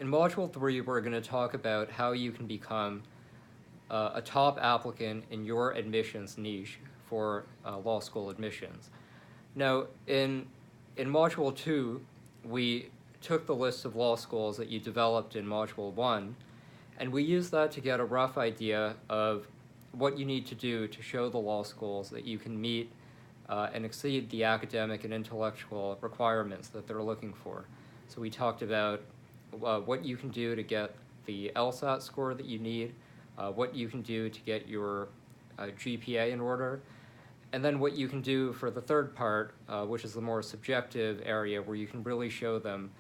In Module 3, we're going to talk about how you can become a top applicant in your admissions niche for law school admissions. Now, in Module 2, we took the list of law schools that you developed in Module 1, and we used that to get a rough idea of what you need to do to show the law schools that you can meet and exceed the academic and intellectual requirements that they're looking for. So we talked about what you can do to get the LSAT score that you need, what you can do to get your GPA in order, and then what you can do for the third part, which is the more subjective area where you can really show them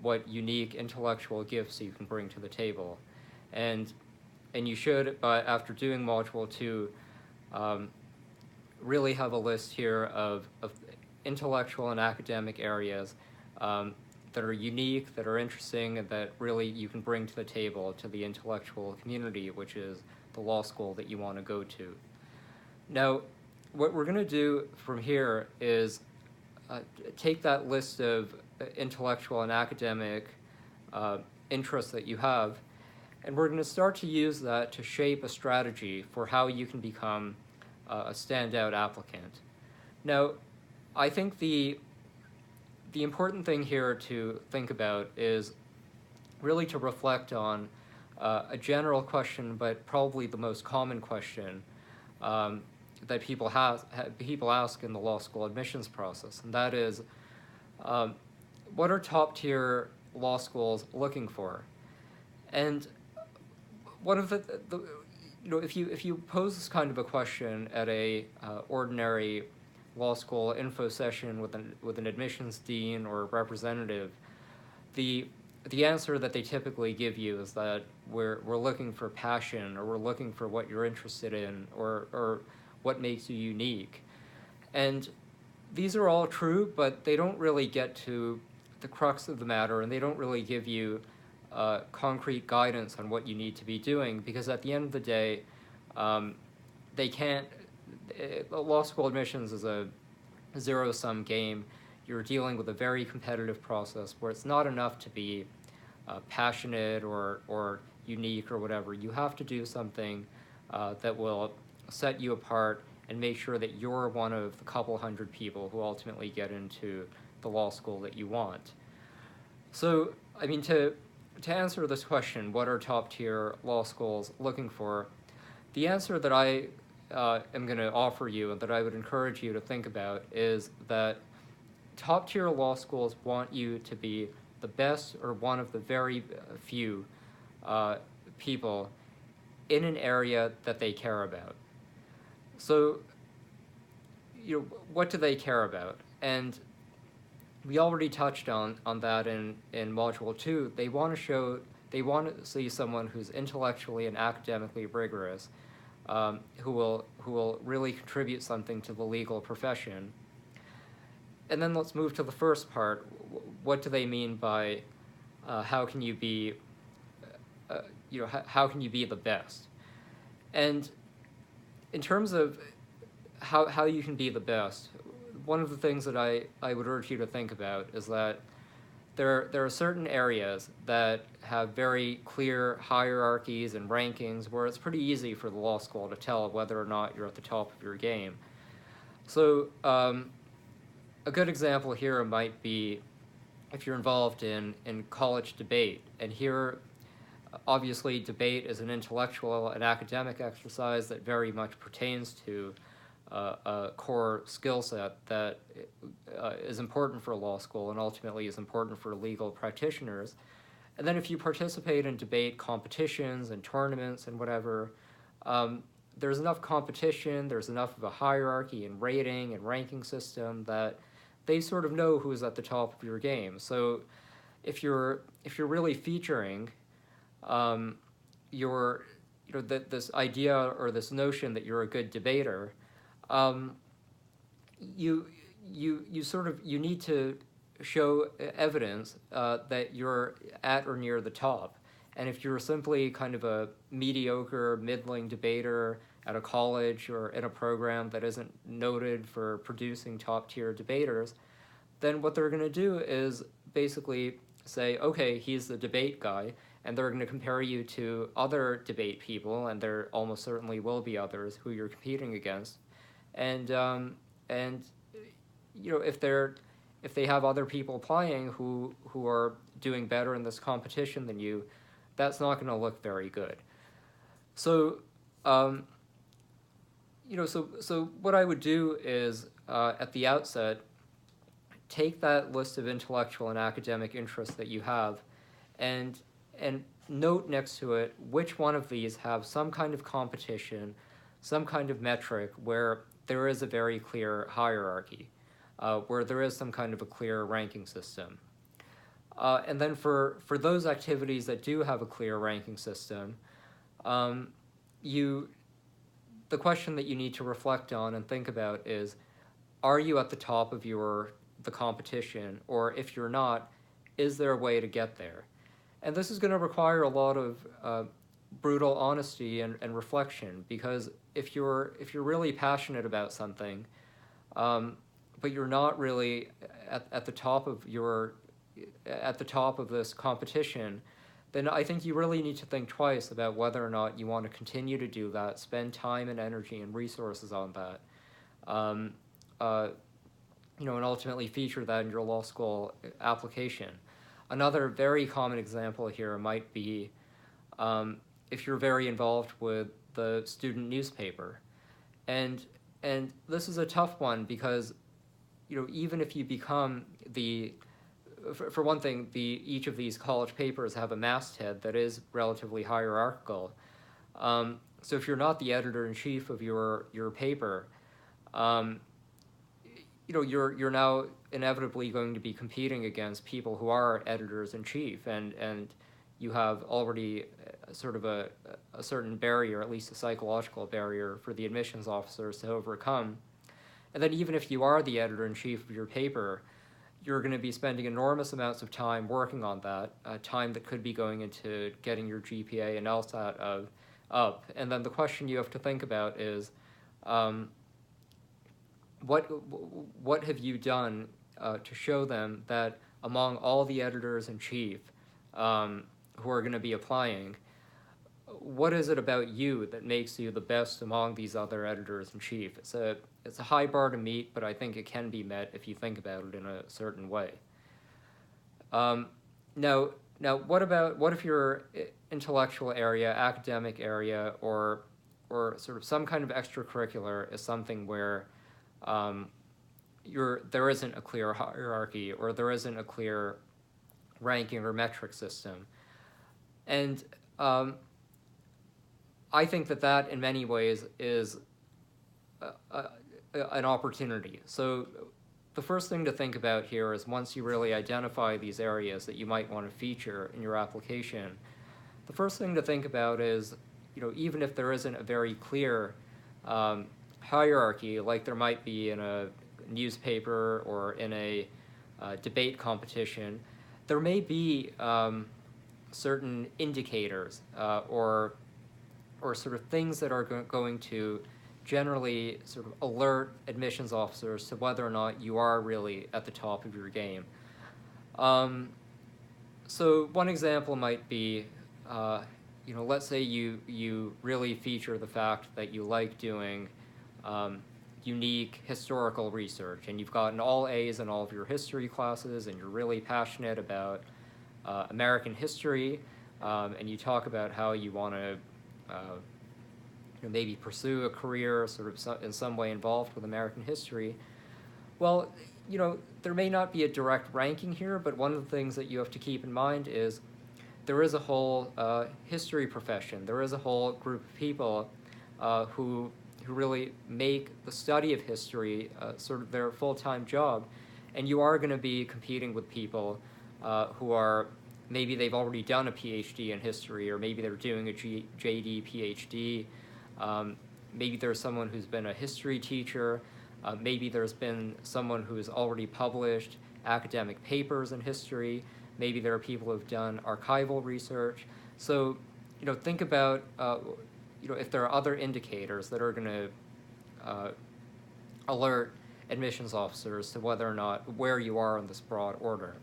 what unique intellectual gifts you can bring to the table. And you should, after doing Module 2, really have a list here of intellectual and academic areas that are unique, that are interesting, and that really you can bring to the table to the intellectual community, which is the law school that you want to go to. Now, what we're going to do from here is take that list of intellectual and academic interests that you have, and we're going to start to use that to shape a strategy for how you can become a standout applicant. Now, I think the important thing here to think about is really to reflect on a general question, but probably the most common question that people ask in the law school admissions process, and that is, what are top-tier law schools looking for? And one of if you pose this kind of a question at a ordinary law school info session with an admissions dean or representative, the answer that they typically give you is that we're looking for passion, or we're looking for what you're interested in, or what makes you unique. And these are all true, but they don't really get to the crux of the matter, and they don't really give you concrete guidance on what you need to be doing, because at the end of the day, they can't. Law school admissions is a zero-sum game. You're dealing with a very competitive process where it's not enough to be passionate or unique or whatever. You have to do something that will set you apart and make sure that you're one of the couple hundred people who ultimately get into the law school that you want. So, I mean, to answer this question, what are top-tier law schools looking for? The answer that I am going to offer you and that I would encourage you to think about is that top-tier law schools want you to be the best or one of the very few people in an area that they care about. So, what do they care about? And we already touched on that in Module 2. They want to see someone who's intellectually and academically rigorous, who will really contribute something to the legal profession. And then let's move to the first part. What do they mean by how can you be how can you be the best? And in terms of how you can be the best, one of the things that I would urge you to think about is that there are certain areas that have very clear hierarchies and rankings where it's pretty easy for the law school to tell whether or not you're at the top of your game. So a good example here might be if you're involved in college debate. And here, obviously, debate is an intellectual and academic exercise that very much pertains to a core skill set that is important for law school and ultimately is important for legal practitioners. And then if you participate in debate competitions and tournaments and whatever, there's enough competition, there's enough of a hierarchy and rating and ranking system that they sort of know who's at the top of your game. So if you're really featuring this idea or this notion that you're a good debater, you need to show evidence that you're at or near the top. And if you're simply kind of a mediocre, middling debater at a college or in a program that isn't noted for producing top-tier debaters, then what they're going to do is basically say, okay, he's the debate guy, and they're going to compare you to other debate people, and there almost certainly will be others who you're competing against, and if they have other people applying who are doing better in this competition than you, that's not going to look very good. So, so what I would do is at the outset, take that list of intellectual and academic interests that you have, and note next to it which one of these have some kind of competition, some kind of metric where there is a very clear hierarchy, where there is some kind of a clear ranking system. And then for those activities that do have a clear ranking system, the question that you need to reflect on and think about is, are you at the top of the competition? Or if you're not, is there a way to get there? And this is going to require a lot of brutal honesty and reflection, because if you're really passionate about something, but you're not really at the top of this competition, then I think you really need to think twice about whether or not you want to continue to do that, spend time and energy and resources on that, and ultimately feature that in your law school application. Another very common example here might be if you're very involved with the student newspaper. And this is a tough one because, even if you become for one thing, each of these college papers have a masthead that is relatively hierarchical. So if you're not the editor-in-chief of your paper, you're now inevitably going to be competing against people who are editors-in-chief, and you have already sort of a certain barrier, at least a psychological barrier, for the admissions officers to overcome. And then even if you are the editor-in-chief of your paper, you're going to be spending enormous amounts of time working on that, time that could be going into getting your GPA and LSAT up. And then the question you have to think about is, what have you done to show them that among all the editors-in-chief who are going to be applying, what is it about you that makes you the best among these other editors-in-chief? It's a high bar to meet, but I think it can be met if you think about it in a certain way. Now, what if your intellectual area, academic area, or sort of some kind of extracurricular is something where there isn't a clear hierarchy, or there isn't a clear ranking or metric system, and I think that in many ways is an opportunity. So the first thing to think about here is, once you really identify these areas that you might want to feature in your application, the first thing to think about is, even if there isn't a very clear hierarchy like there might be in a newspaper or in a debate competition, there may be certain indicators or sort of things that are going to generally sort of alert admissions officers to whether or not you are really at the top of your game. So one example might be, let's say you really feature the fact that you like doing unique historical research, and you've gotten all A's in all of your history classes, and you're really passionate about American history, and you talk about how you want to maybe pursue a career sort of in some way involved with American history. Well, there may not be a direct ranking here, but one of the things that you have to keep in mind is there is a whole history profession. There is a whole group of people who really make the study of history sort of their full-time job, and you are going to be competing with people who are, maybe they've already done a PhD in history, or maybe they're doing a JD PhD. Maybe there's someone who's been a history teacher. Maybe there's been someone who's already published academic papers in history. Maybe there are people who've done archival research. So, think about, if there are other indicators that are going to alert admissions officers to whether or not where you are in this broad order.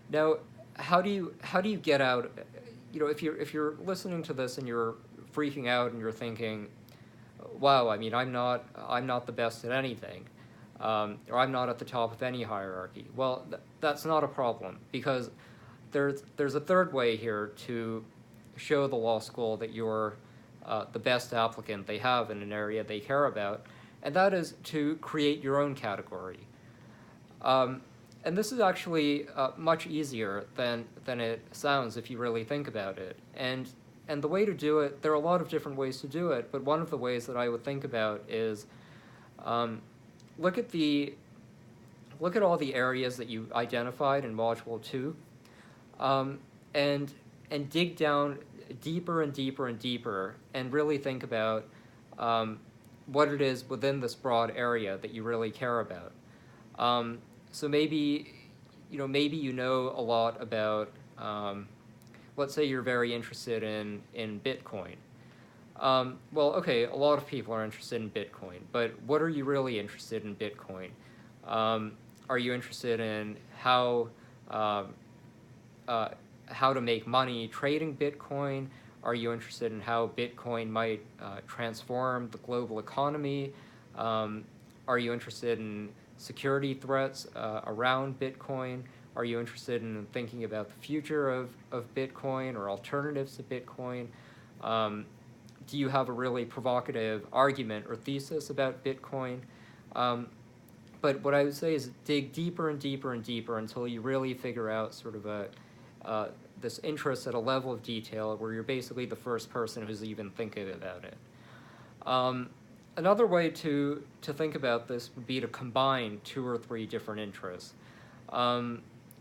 Now, how do you get out? If you're listening to this and you're freaking out and you're thinking, wow, I mean, I'm not the best at anything, or I'm not at the top of any hierarchy. Well, that's not a problem, because there's a third way here to show the law school that you're the best applicant they have in an area they care about, and that is to create your own category. Um, and this is actually much easier than it sounds if you really think about it. And the way to do it, there are a lot of different ways to do it, but one of the ways that I would think about is um, look at the look at all the areas that you identified in Module 2, um, and dig down deeper and deeper and deeper, and really think about what it is within this broad area that you really care about. So maybe you know a lot about, let's say you're very interested in Bitcoin. Well, okay, a lot of people are interested in Bitcoin, but what are you really interested in Bitcoin? Are you interested in um, how to make money trading Bitcoin? Are you interested in how Bitcoin might transform the global economy? Are you interested in security threats around Bitcoin? Are you interested in thinking about the future of Bitcoin or alternatives to Bitcoin? Do you have a really provocative argument or thesis about Bitcoin? But what I would say is dig deeper and deeper and deeper until you really figure out sort of this interest at a level of detail where you're basically the first person who's even thinking about it. Another way to think about this would be to combine 2 or 3 different interests.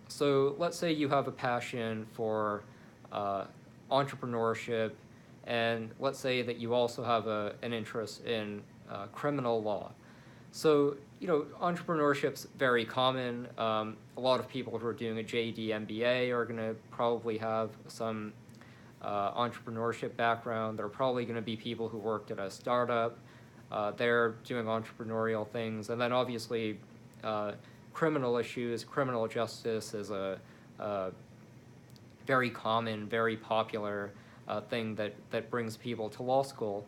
So let's say you have a passion for entrepreneurship, and let's say that you also have an interest in criminal law. So, entrepreneurship's very common. A lot of people who are doing a JD MBA are going to probably have some entrepreneurship background. There are probably going to be people who worked at a startup. They're doing entrepreneurial things. And then obviously criminal issues, criminal justice is a very common, very popular thing that brings people to law school.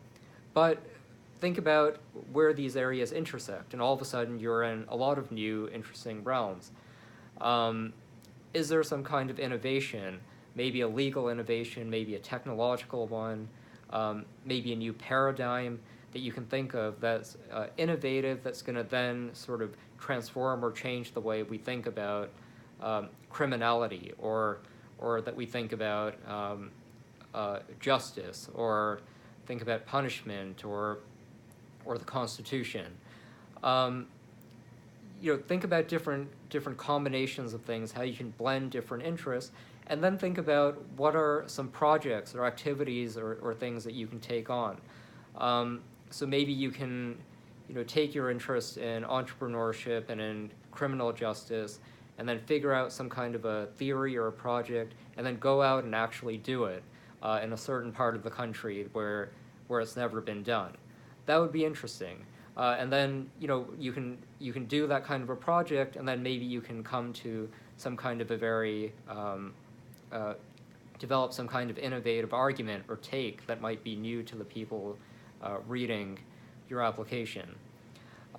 But think about where these areas intersect, and all of a sudden you're in a lot of new, interesting realms. Is there some kind of innovation, maybe a legal innovation, maybe a technological one, maybe a new paradigm that you can think of that's innovative, that's going to then sort of transform or change the way we think about criminality, or that we think about justice, or think about punishment, or the Constitution. Think about different combinations of things, how you can blend different interests, and then think about what are some projects or activities or things that you can take on. So maybe you can, take your interest in entrepreneurship and in criminal justice, and then figure out some kind of a theory or a project, and then go out and actually do it in a certain part of the country where it's never been done. That would be interesting. And then you can do that kind of a project, and then maybe you can come to some kind of a very develop some kind of innovative argument or take that might be new to the people reading your application.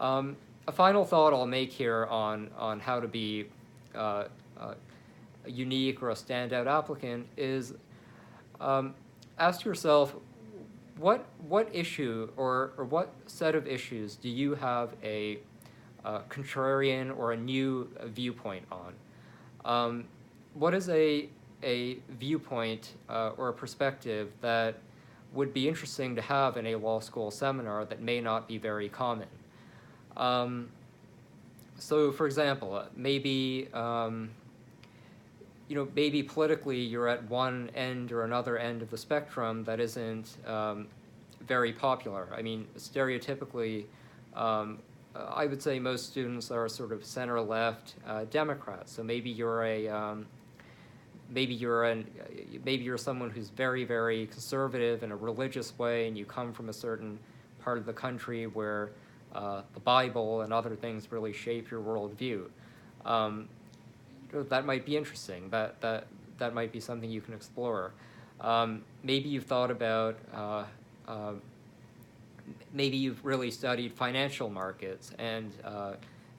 A final thought I'll make here on how to be a unique or a standout applicant is ask yourself, what issue or what set of issues do you have a contrarian or a new viewpoint on? What is a viewpoint or a perspective that would be interesting to have in a law school seminar that may not be very common? So, for example, maybe maybe politically you're at one end or another end of the spectrum that isn't very popular. I mean, stereotypically, I would say most students are sort of center-left Democrats. So maybe you're maybe you're someone who's very, very conservative in a religious way, and you come from a certain part of the country where the Bible and other things really shape your worldview. That might be interesting. that might be something you can explore. Maybe you've thought about, maybe you've really studied financial markets, and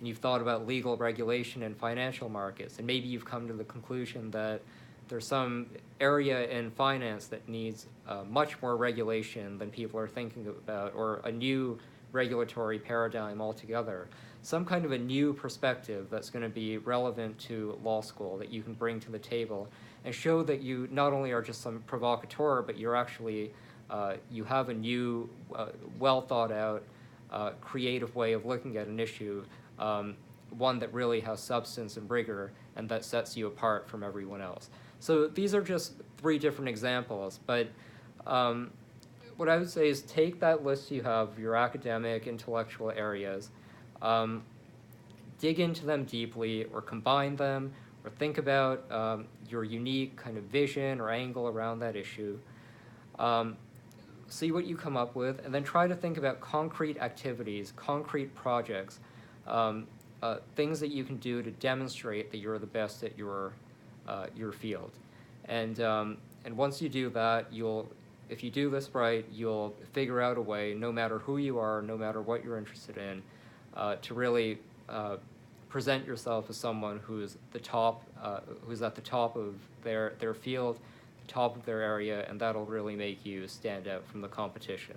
you've thought about legal regulation in financial markets, and maybe you've come to the conclusion that there's some area in finance that needs much more regulation than people are thinking about, or a new regulatory paradigm altogether. Some kind of a new perspective that's going to be relevant to law school that you can bring to the table and show that you not only are just some provocateur, but you're actually, you have a new, well thought out, creative way of looking at an issue, one that really has substance and rigor and that sets you apart from everyone else. So these are just 3 different examples, but what I would say is take that list you have, your academic, intellectual areas, dig into them deeply, or combine them, or think about your unique kind of vision or angle around that issue. See what you come up with, and then try to think about concrete activities, concrete projects, things that you can do to demonstrate that you're the best at your field. And once you do that, if you do this right, you'll figure out a way, no matter who you are, no matter what you're interested in, to really present yourself as someone who's the top, who's at the top of their field, the top of their area, and that'll really make you stand out from the competition.